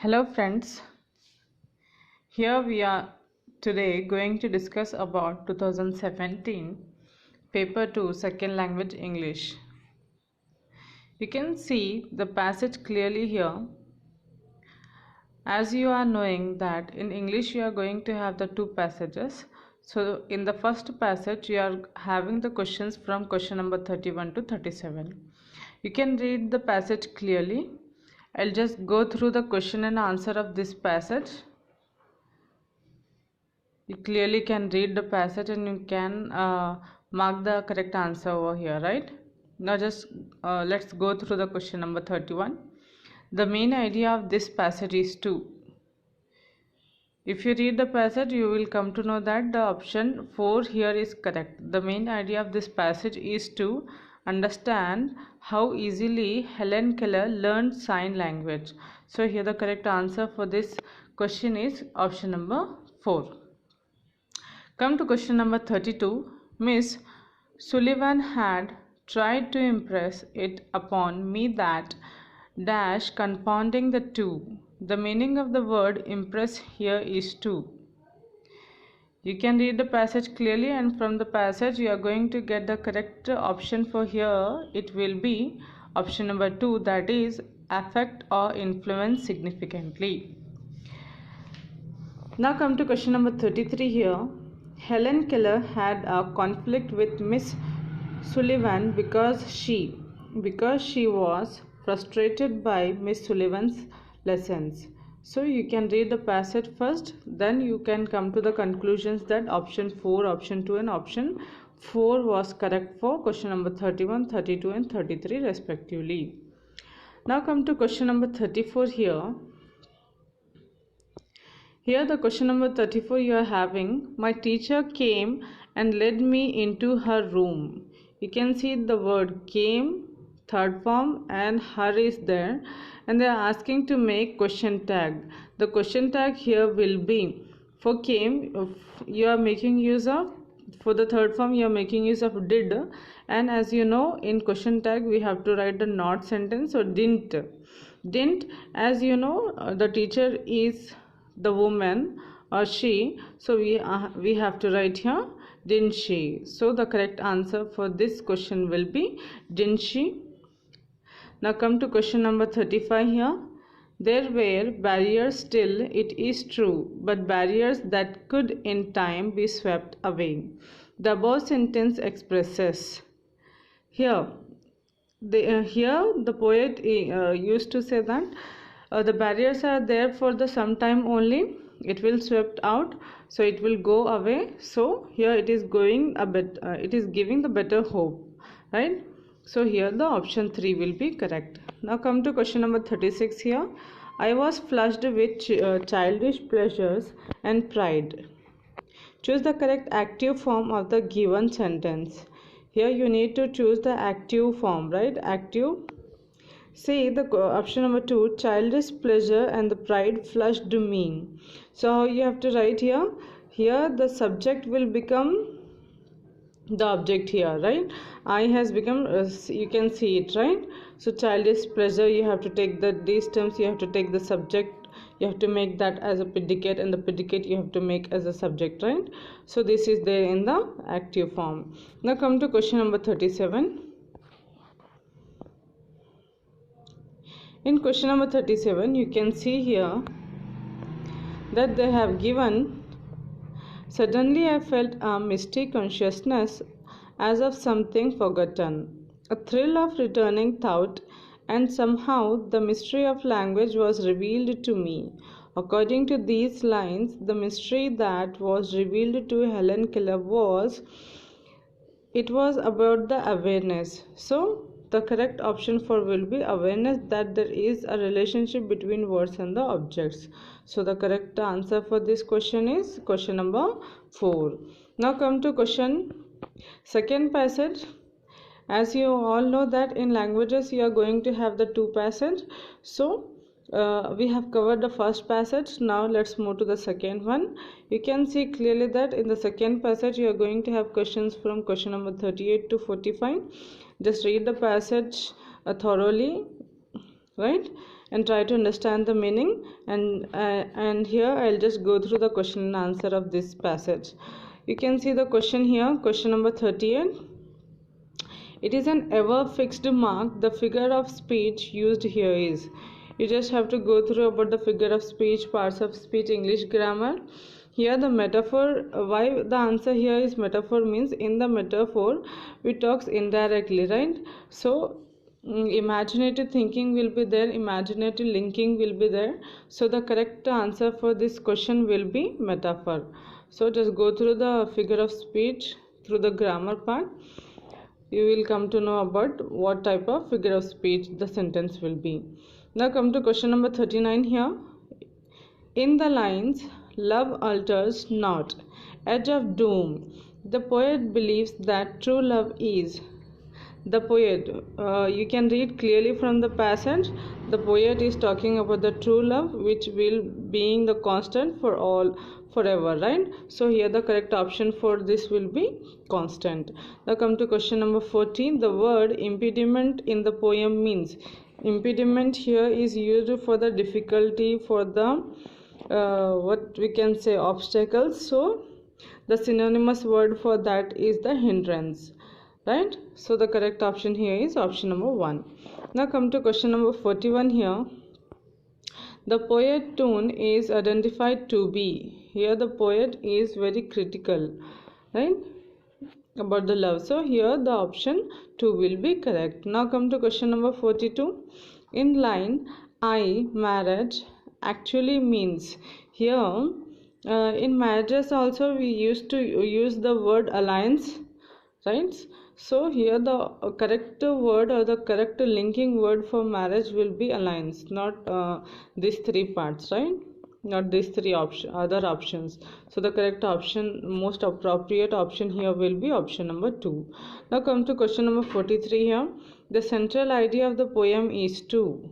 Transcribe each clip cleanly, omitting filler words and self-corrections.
Hello friends, here we are today going to discuss about 2017 Paper 2 Second Language English. You can see the passage clearly here. As you are knowing that in English you are going to have the two passages. So in the first passage you are having the questions from question number 31 to 37. You can read the passage clearly. I'll just go through the question and answer of this passage. You clearly can read the passage and you can mark the correct answer over here, right? Now just let's go through the question number 31. The main idea of this passage is to, if you read the passage you will come to know that the option 4 here is correct. The main idea of this passage is to understand how easily Helen Keller learned sign language. So here the correct answer for this question is option number 4. Come to question number 32. Miss Sullivan had tried to impress it upon me that dash confounding the two. The meaning of the word impress here is to. You can read the passage clearly, and from the passage you are going to get the correct option for here. It will be option number 2, that is affect or influence significantly. Now come to question number 33 here. Helen Keller had a conflict with Miss Sullivan because she was frustrated by Miss Sullivan's lessons. So you can read the passage first, then you can come to the conclusions that option 4, option 2 and option 4 was correct for question number 31, 32 and 33 respectively. Now come to question number 34 here. Here the question number 34 you are having, my teacher came and led me into her room. You can see the word came, third form and her is there, and they are asking to make question tag. The question tag here will be for came you are making use of, for the third form you are making use of did, and as you know in question tag we have to write the not sentence or didn't. As you know the teacher is the woman or she, so we have to write here didn't she. So the correct answer for this question will be didn't she. Now come to question number 35 here. There were barriers still, it is true, but barriers that could in time be swept away. The above sentence expresses. Here the poet used to say that the barriers are there for the some time only, it will swept out, so it will go away. So here it is going a bit it is giving the better hope, right? So here the option 3 will be correct. Now come to question number 36 here. I was flushed with childish pleasures and pride. Choose the correct active form of the given sentence. Here you need to choose the active form, right? Active. See the option number 2, childish pleasure and the pride flushed me. So how you have to write here? Here the subject will become the object here, right? I has become you can see it, right? So childish pleasure, you have to take these terms, you have to take the subject, you have to make that as a predicate, and the predicate you have to make as a subject, right? So this is there in the active form. Now come to question number 37. In question number 37 you can see here that they have given, suddenly I felt a misty consciousness as of something forgotten, a thrill of returning thought, and somehow the mystery of language was revealed to me. According to these lines, the mystery that was revealed to Helen Keller was about the awareness. So the correct option for will be awareness that there is a relationship between words and the objects. So the correct answer for this question is question number 4. Now come to second passage. As you all know that in languages you are going to have the two passage. So we have covered the first passage. Now let's move to the second one. You can see clearly that in the second passage you are going to have questions from question number 38 to 45. Just read the passage thoroughly right, and try to understand the meaning. And here I'll just go through the question and answer of this passage. You can see the question here, question number 38. It is an ever fixed mark. The figure of speech used here is. You just have to go through about the figure of speech, parts of speech, English grammar. Here the metaphor, why the answer here is metaphor means in the metaphor we talks indirectly, right? So imaginative thinking will be there, imaginative linking will be there. So the correct answer for this question will be metaphor. So just go through the figure of speech through the grammar part. You will come to know about what type of figure of speech the sentence will be. Now come to question number 39 here. In the lines, love alters not, edge of doom, the poet believes that true love is. The poet, you can read clearly from the passage, the poet is talking about the true love which will being the constant for all forever, right? So here the correct option for this will be constant. Now come to question number 14. The word impediment in the poem means. Impediment here is used for the difficulty, for the what we can say obstacles. So the synonymous word for that is the hindrance, right? So the correct option here is option number 1. Now come to question number 41 here. The poet tone is identified to be. Here the poet is very critical, right, about the love. So here the option 2 will be correct. Now come to question number 42. In line, I marriage actually means. Here in marriages also we used to use the word alliance, right? So here the correct word or the correct linking word for marriage will be alliance, not these three parts, right? Not these three other options. So the correct option, most appropriate option here will be option number 2. Now come to question number 43 here. The central idea of the poem is to.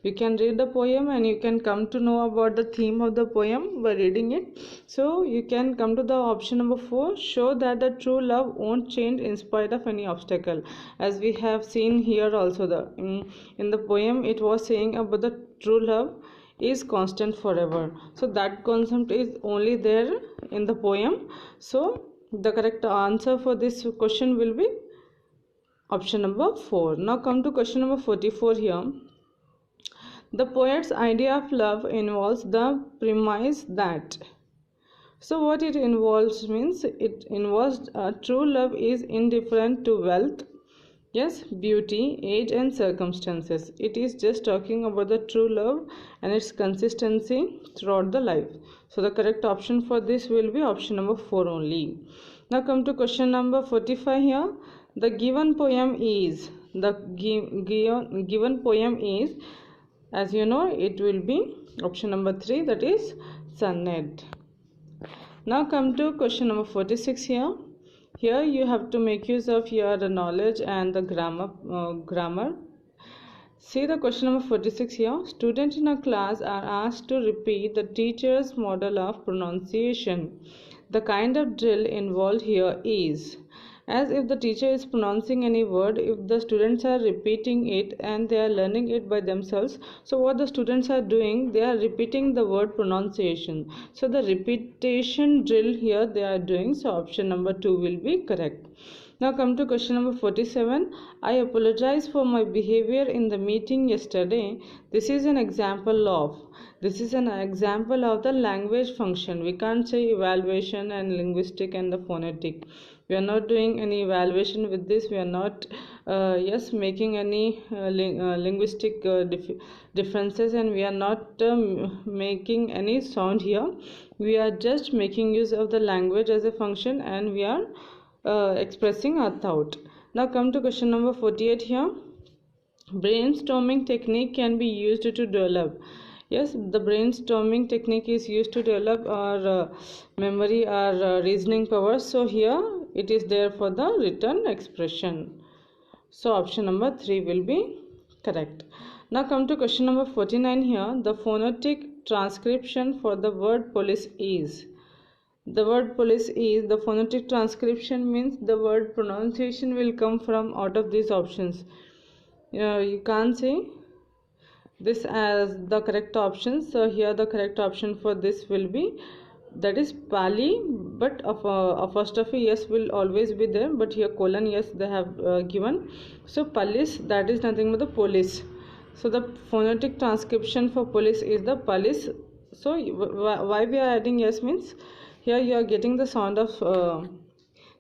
You can read the poem and you can come to know about the theme of the poem by reading it. So you can come to the option number 4. Show that the true love won't change in spite of any obstacle. As we have seen here also, in the poem it was saying about the true love is constant forever. So that concept is only there in the poem. So the correct answer for this question will be option number 4. Now come to question number 44 here. The poet's idea of love involves the premise that. So what it involves means it involves true love is indifferent to wealth, yes, beauty, age and circumstances. It is just talking about the true love and its consistency throughout the life. So the correct option for this will be option number 4 only. Now come to question number 45 here. The given poem is. The given poem is, as you know, it will be option number 3, that is sonnet. Now come to question number 46 here. Here you have to make use of your knowledge and the grammar. See the question number 46 here. Students in a class are asked to repeat the teacher's model of pronunciation. The kind of drill involved here is, as if the teacher is pronouncing any word, if the students are repeating it and they are learning it by themselves, so what the students are doing, they are repeating the word pronunciation. So the repetition drill here they are doing. So option number 2 will be correct. Now come to question number 47. I apologize for my behavior in the meeting yesterday. This is an example of. This is an example of the language function. We can't say evaluation and linguistic and the phonetic. We are not doing any evaluation with this. We are not making any linguistic differences, and we are not making any sound here. We are just making use of the language as a function, and we are expressing our thought. Now come to question number 48 here. Brainstorming technique can be used to develop. Yes, the brainstorming technique is used to develop our memory, our reasoning powers. So here it is there for the written expression. So option number 3 will be correct. Now come to question number 49 here. The phonetic transcription for the word police is. The word police is, the phonetic transcription means the word pronunciation will come from out of these options. You can't say this as the correct option. So here the correct option for this will be, that is Pali, but apostrophe yes will always be there, but here colon yes they have given. So police, that is nothing but the police. So the phonetic transcription for police is the police. So why we are adding yes means here you are getting the sound of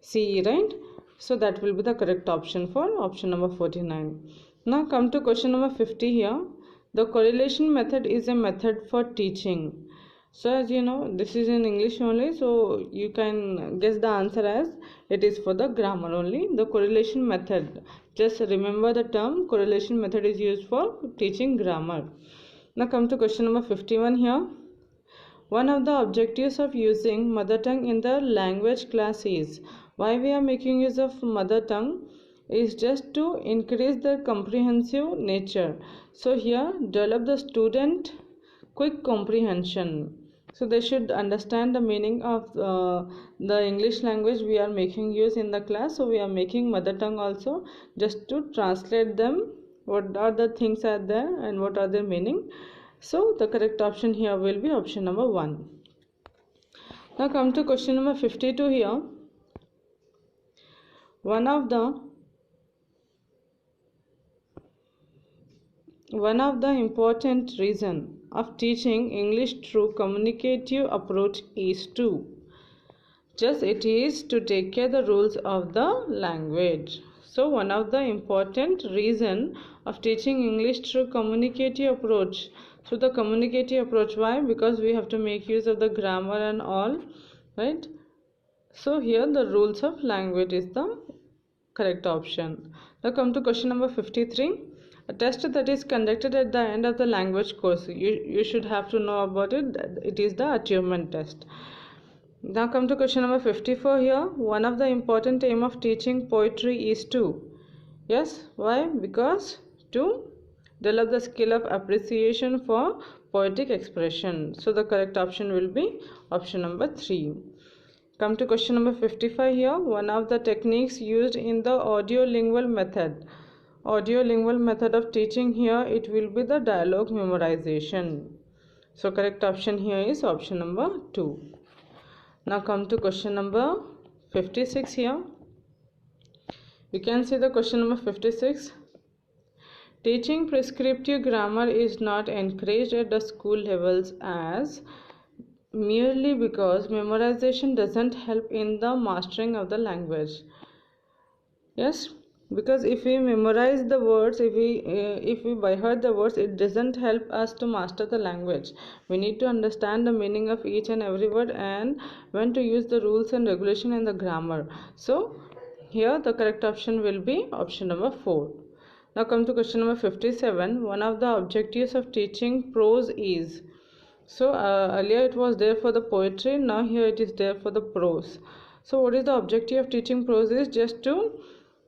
CE, right? So that will be the correct option for option number 49. Now come to question number 50 here. The correlation method is a method for teaching. So as you know, this is in English only, so you can guess the answer as it is for the grammar only. The correlation method, just remember the term correlation method is used for teaching grammar. Now come to question number 51 here. One of the objectives of using mother tongue in the language class is, why we are making use of mother tongue is just to increase the comprehensive nature. So here develop the student quick comprehension. So they should understand the meaning of the English language we are making use in the class. So we are making mother tongue also just to translate them, what are the things are there and what are their meaning. So the correct option here will be option number 1. Now come to question number 52 here. One of the important reason of teaching English through communicative approach is to, just it is to take care the rules of the language. So one of the important reason of teaching English through communicative approach. So the communicative approach, why? Because we have to make use of the grammar and all, right? So here the rules of language is the correct option. Now come to question number 53. A test that is conducted at the end of the language course. You should have to know about it. It is the achievement test. Now come to question number 54 here. One of the important aim of teaching poetry is to, yes, why? Because to develop the skill of appreciation for poetic expression. So the correct option will be option number 3. Come to question number 55 here. One of the techniques used in the audiolingual method of teaching here, it will be the dialogue memorization. So correct option here is option number 2. Now come to question number 56 here. You can see the question number 56. Teaching prescriptive grammar is not encouraged at the school levels as merely because memorization doesn't help in the mastering of the language. Yes, because if we memorize the words, if we by heart the words, it doesn't help us to master the language. We need to understand the meaning of each and every word and when to use the rules and regulation and the grammar. So here the correct option will be option number 4. Now come to question number 57. One of the objectives of teaching prose is, so earlier it was there for the poetry, now here it is there for the prose. So what is the objective of teaching prose is just to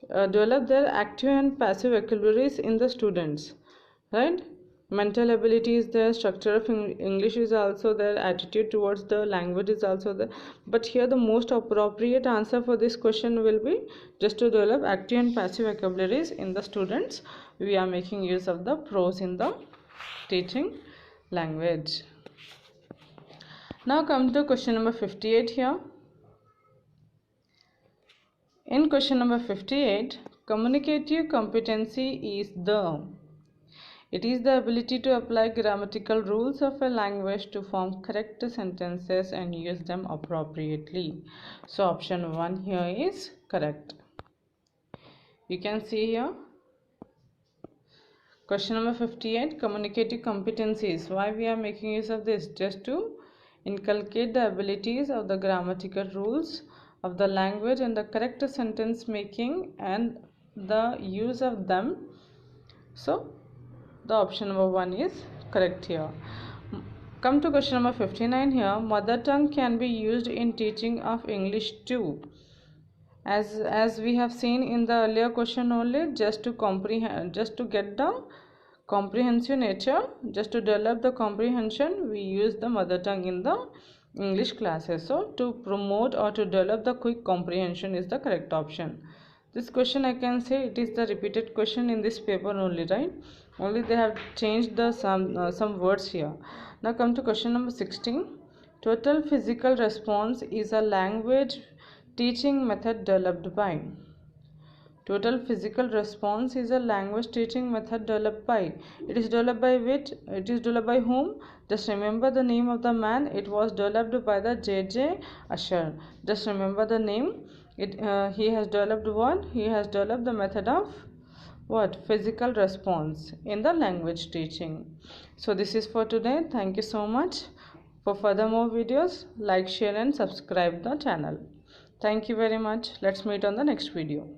develop their active and passive vocabularies in the students, right? Mental ability is there, structure of English is also there, attitude towards the language is also there. But here the most appropriate answer for this question will be just to develop active and passive vocabularies in the students. We are making use of the prose in the teaching language. Now come to question number 58 here. In question number 58, communicative competency is it is the ability to apply grammatical rules of a language to form correct sentences and use them appropriately. So option 1 here is correct. You can see here. Question number 58, communicative competencies. Why we are making use of this? Just to inculcate the abilities of the grammatical rules of the language and the correct sentence making and the use of them. So the option number 1 is correct here. Come to question number 59 here. Mother tongue can be used in teaching of English too. As we have seen in the earlier question only, just to comprehend, just to get the comprehensive nature, just to develop the comprehension, we use the mother tongue in the English classes. So to promote or to develop the quick comprehension is the correct option. This question I can say it is the repeated question in this paper only, right? only they have changed the some words here. Now come to question number 16. Total physical response is a language teaching method developed by. Total physical response is a language teaching method developed by. It is developed by which? It is developed by whom? Just remember the name of the man. It was developed by the J.J. Usher. Just remember the name. He has developed what? He has developed the method of what? Physical response in the language teaching. So this is for today. Thank you so much. For further more videos, like, share and subscribe the channel. Thank you very much. Let's meet on the next video.